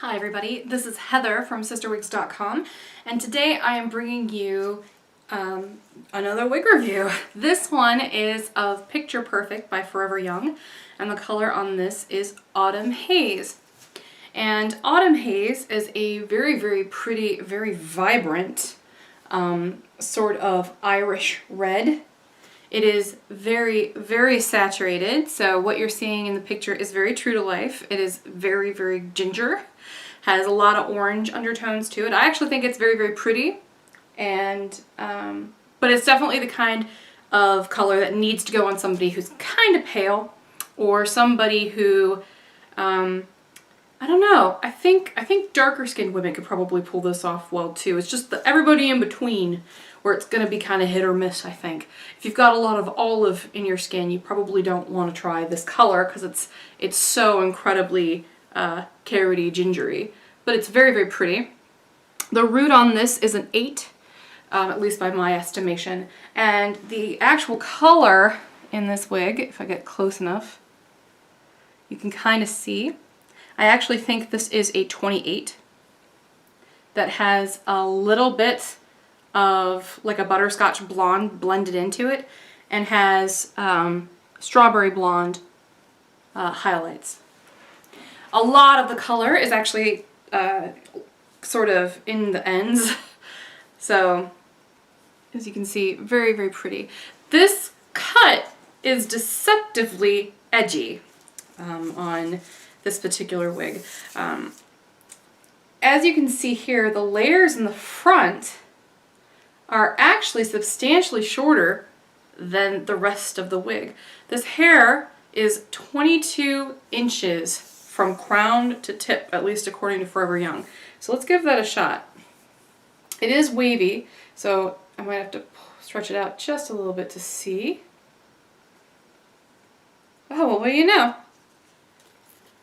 Hi everybody, this is Heather from CysterWigs.com, and today I am bringing you another wig review. This one is of Picture Perfect by Forever Young, and the color on this is Autumn Haze. And Autumn Haze is a very, very pretty, very vibrant sort of Irish red. It is very, very saturated, so what you're seeing in the picture is very true to life. It is very, very ginger, has a lot of orange undertones to it. I actually think it's very, very pretty, and but it's definitely the kind of color that needs to go on somebody who's kind of pale, or somebody who, I don't know, I think darker skinned women could probably pull this off well too. It's just everybody in between where it's going to be kind of hit or miss, I think. If you've got a lot of olive in your skin, you probably don't want to try this color because it's so incredibly carroty, gingery. But it's very, very pretty. The root on this is an 8, at least by my estimation. And the actual color in this wig, if I get close enough, you can kind of see. I actually think this is a 28 that has a little bit of like a butterscotch blonde blended into it, and has strawberry blonde highlights. A lot of the color is actually sort of in the ends, so as you can see, very, very pretty. This cut is deceptively edgy on this particular wig. As you can see here, the layers in the front are actually substantially shorter than the rest of the wig. This hair is 22 inches from crown to tip, at least according to Forever Young. So let's give that a shot. It is wavy, so I might have to stretch it out just a little bit to see. Oh, well, what do you know?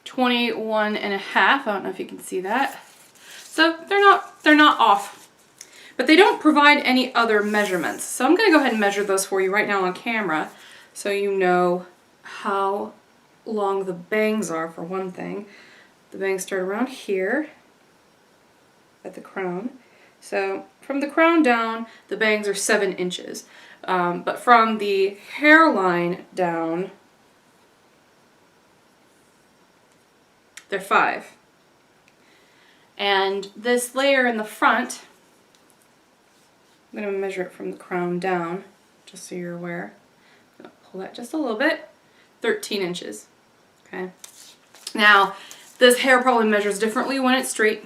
21 and a half. I don't know if you can see that. So they're not off. But they don't provide any other measurements. So I'm going to go ahead and measure those for you right now on camera so you know how long the bangs are, for one thing. The bangs start around here at the crown. So from the crown down, the bangs are 7 inches. But from the hairline down, they're 5. And this layer in the front, I'm going to measure it from the crown down, just so you're aware. I'm going to pull that just a little bit. 13 inches. Okay. Now, this hair probably measures differently when it's straight.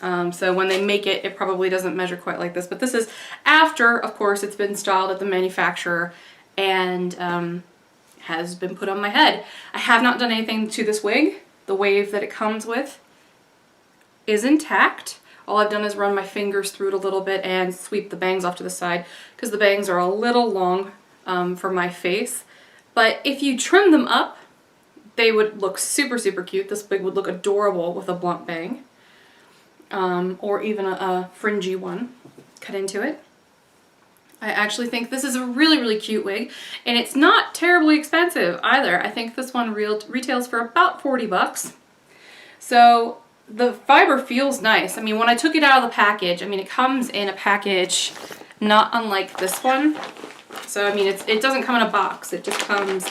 So when they make it, it probably doesn't measure quite like this. But this is after, of course, it's been styled at the manufacturer and has been put on my head. I have not done anything to this wig. The wave that it comes with is intact. All I've done is run my fingers through it a little bit and sweep the bangs off to the side because the bangs are a little long for my face. But if you trim them up, they would look super, super cute. This wig would look adorable with a blunt bang, or even a fringy one cut into it. I actually think this is a really, really cute wig, and it's not terribly expensive either. I think this one retails for about 40 bucks. So the fiber feels nice. I mean, when I took it out of the package, I mean, it comes in a package not unlike this one. So, I mean, it doesn't come in a box. It just comes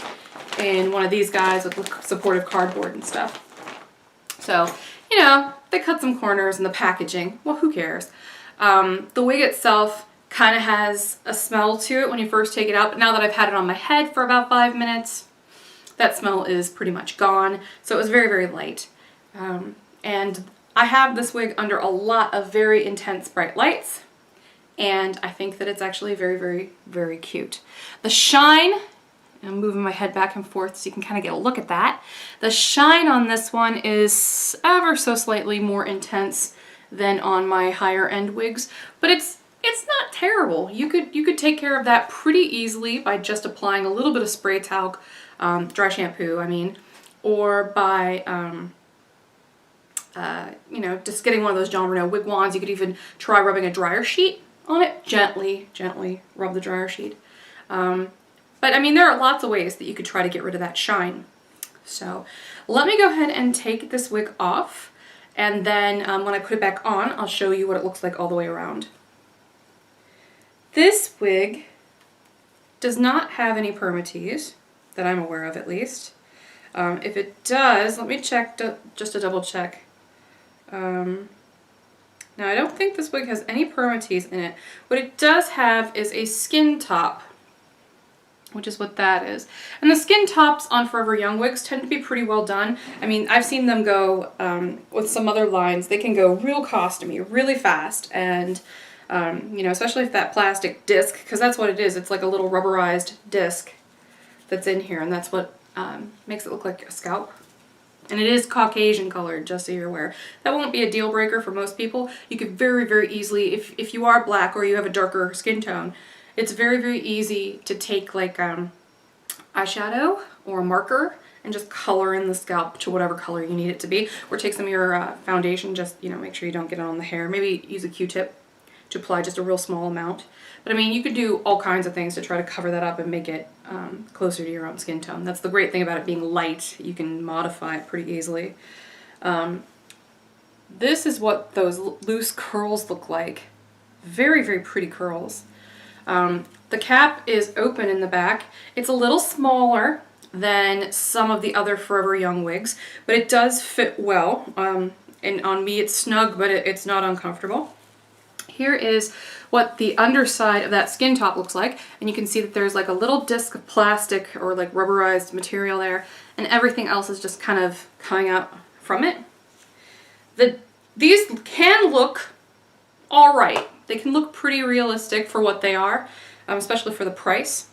in one of these guys with supportive cardboard and stuff. So, you know, they cut some corners in the packaging. Well, who cares? The wig itself kind of has a smell to it when you first take it out, but now that I've had it on my head for about 5 minutes, that smell is pretty much gone. So it was very, very light. And I have this wig under a lot of very intense bright lights, and I think that it's actually very, very, very cute. The shine, I'm moving my head back and forth so you can kind of get a look at that. The shine on this one is ever so slightly more intense than on my higher end wigs, but it's not terrible. You could take care of that pretty easily by just applying a little bit of spray talc, dry shampoo, I mean, or by you know, just getting one of those John Renault wig wands. You could even try rubbing a dryer sheet on it. Gently rub the dryer sheet. But I mean, there are lots of ways that you could try to get rid of that shine. So let me go ahead and take this wig off and then when I put it back on, I'll show you what it looks like all the way around. This wig does not have any permatease, that I'm aware of at least. If it does, let me check just to double check. Now I don't think this wig has any permatease in it. What it does have is a skin top, which is what that is. And the skin tops on Forever Young wigs tend to be pretty well done. I mean, I've seen them go with some other lines. They can go real costumey, really fast, and you know, especially if that plastic disc, because that's what it is. It's like a little rubberized disc that's in here, and that's what makes it look like a scalp. And it is Caucasian colored, just so you're aware. That won't be a deal breaker for most people. You could very, very easily, if you are black or you have a darker skin tone, it's very, very easy to take like eyeshadow or a marker and just color in the scalp to whatever color you need it to be. Or take some of your foundation, just, you know, make sure you don't get it on the hair. Maybe use a Q-tip to apply just a real small amount. But I mean, you could do all kinds of things to try to cover that up and make it closer to your own skin tone. That's the great thing about it being light. You can modify it pretty easily. This is what those loose curls look like. Very, very pretty curls. The cap is open in the back. It's a little smaller than some of the other Forever Young wigs, but it does fit well. And on me it's snug, but it's not uncomfortable. Here is what the underside of that skin top looks like, and you can see that there's like a little disc of plastic or like rubberized material there, and everything else is just kind of coming out from it. These can look alright. They can look pretty realistic for what they are, especially for the price,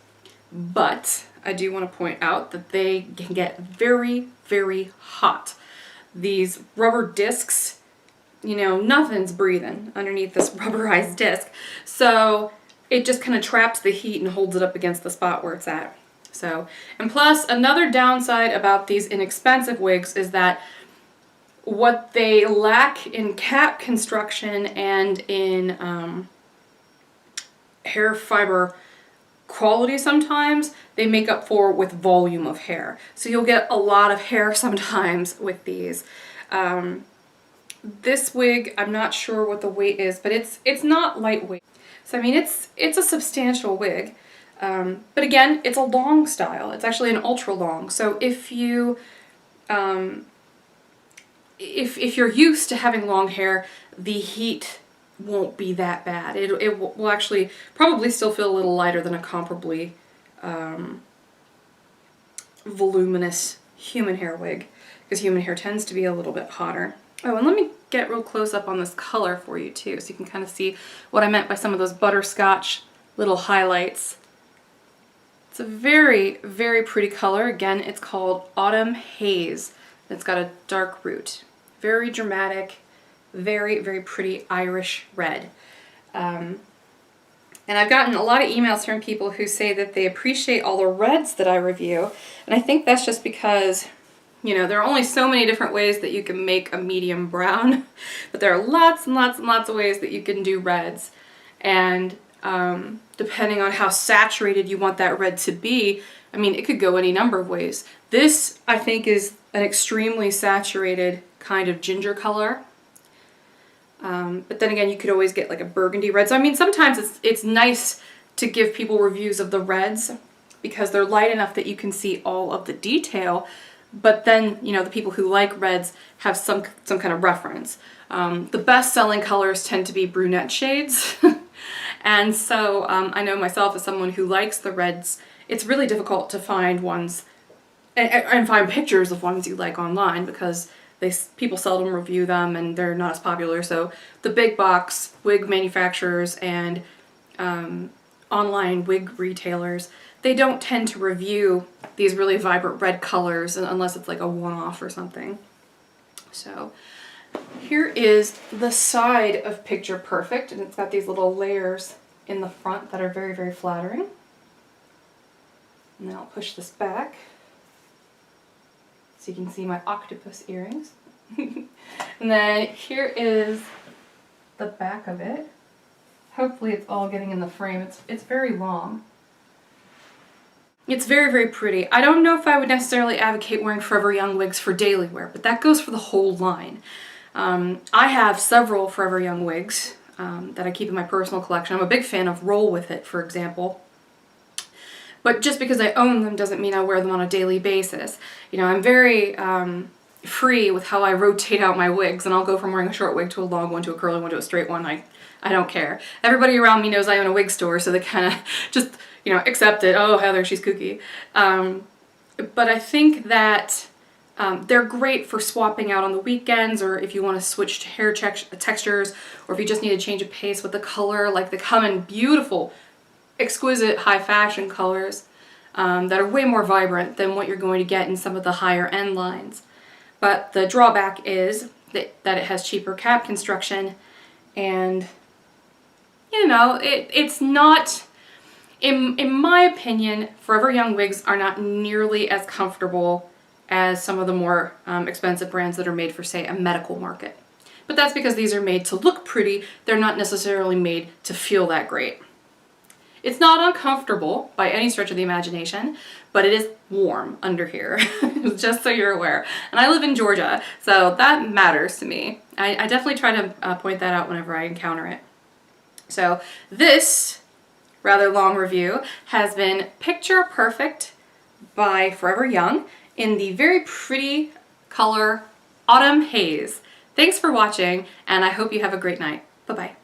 but I do want to point out that they can get very, very hot. These rubber discs, you know, nothing's breathing underneath this rubberized disc, so it just kind of traps the heat and holds it up against the spot where it's at. So, and plus another downside about these inexpensive wigs is that what they lack in cap construction and in hair fiber quality sometimes, they make up for with volume of hair. So you'll get a lot of hair sometimes with these. This wig, I'm not sure what the weight is, but it's not lightweight. So I mean, it's a substantial wig, but again, it's a long style. It's actually an ultra long. So if you if you're used to having long hair, the heat won't be that bad. It will actually probably still feel a little lighter than a comparably voluminous human hair wig, because human hair tends to be a little bit hotter. Oh, and let me get real close up on this color for you too, so you can kind of see what I meant by some of those butterscotch little highlights. It's a very, very pretty color. Again, it's called Autumn Haze. It's got a dark root. Very dramatic, very, very pretty Irish red. And I've gotten a lot of emails from people who say that they appreciate all the reds that I review, and I think that's just because, you know, there are only so many different ways that you can make a medium brown, but there are lots and lots and lots of ways that you can do reds. And depending on how saturated you want that red to be, I mean, it could go any number of ways. This, I think, is an extremely saturated kind of ginger color. But then again, you could always get like a burgundy red. So I mean, sometimes it's nice to give people reviews of the reds because they're light enough that you can see all of the detail. But then, you know, the people who like reds have some kind of reference. The best-selling colors tend to be brunette shades. And so I know myself as someone who likes the reds, it's really difficult to find ones and find pictures of ones you like online because people seldom review them and they're not as popular. So the big box wig manufacturers and online wig retailers, they don't tend to review these really vibrant red colors unless it's like a one-off or something. So here is the side of Picture Perfect, and it's got these little layers in the front that are very, very flattering. And then I'll push this back so you can see my octopus earrings. And then here is the back of it. Hopefully it's all getting in the frame. It's very long. It's very, very pretty. I don't know if I would necessarily advocate wearing Forever Young wigs for daily wear, but that goes for the whole line. I have several Forever Young wigs that I keep in my personal collection. I'm a big fan of Roll With It, for example. But just because I own them doesn't mean I wear them on a daily basis. You know, I'm very free with how I rotate out my wigs, and I'll go from wearing a short wig to a long one to a curly one to a straight one. I don't care. Everybody around me knows I own a wig store, so they kind of just, you know, accept it. Oh, Heather, she's kooky. But I think that they're great for swapping out on the weekends, or if you want to switch to hair textures, or if you just need a change of pace with the color. Like, they come in beautiful, exquisite high fashion colors that are way more vibrant than what you're going to get in some of the higher end lines. But the drawback is that it has cheaper cap construction, and you know, it's not, in my opinion, Forever Young wigs are not nearly as comfortable as some of the more expensive brands that are made for, say, a medical market. But that's because these are made to look pretty. They're not necessarily made to feel that great. It's not uncomfortable by any stretch of the imagination, but it is warm under here, just so you're aware. And I live in Georgia, so that matters to me. I definitely try to point that out whenever I encounter it. So this rather long review has been Picture Perfect by Forever Young in the very pretty color Autumn Haze. Thanks for watching, and I hope you have a great night. Bye-bye.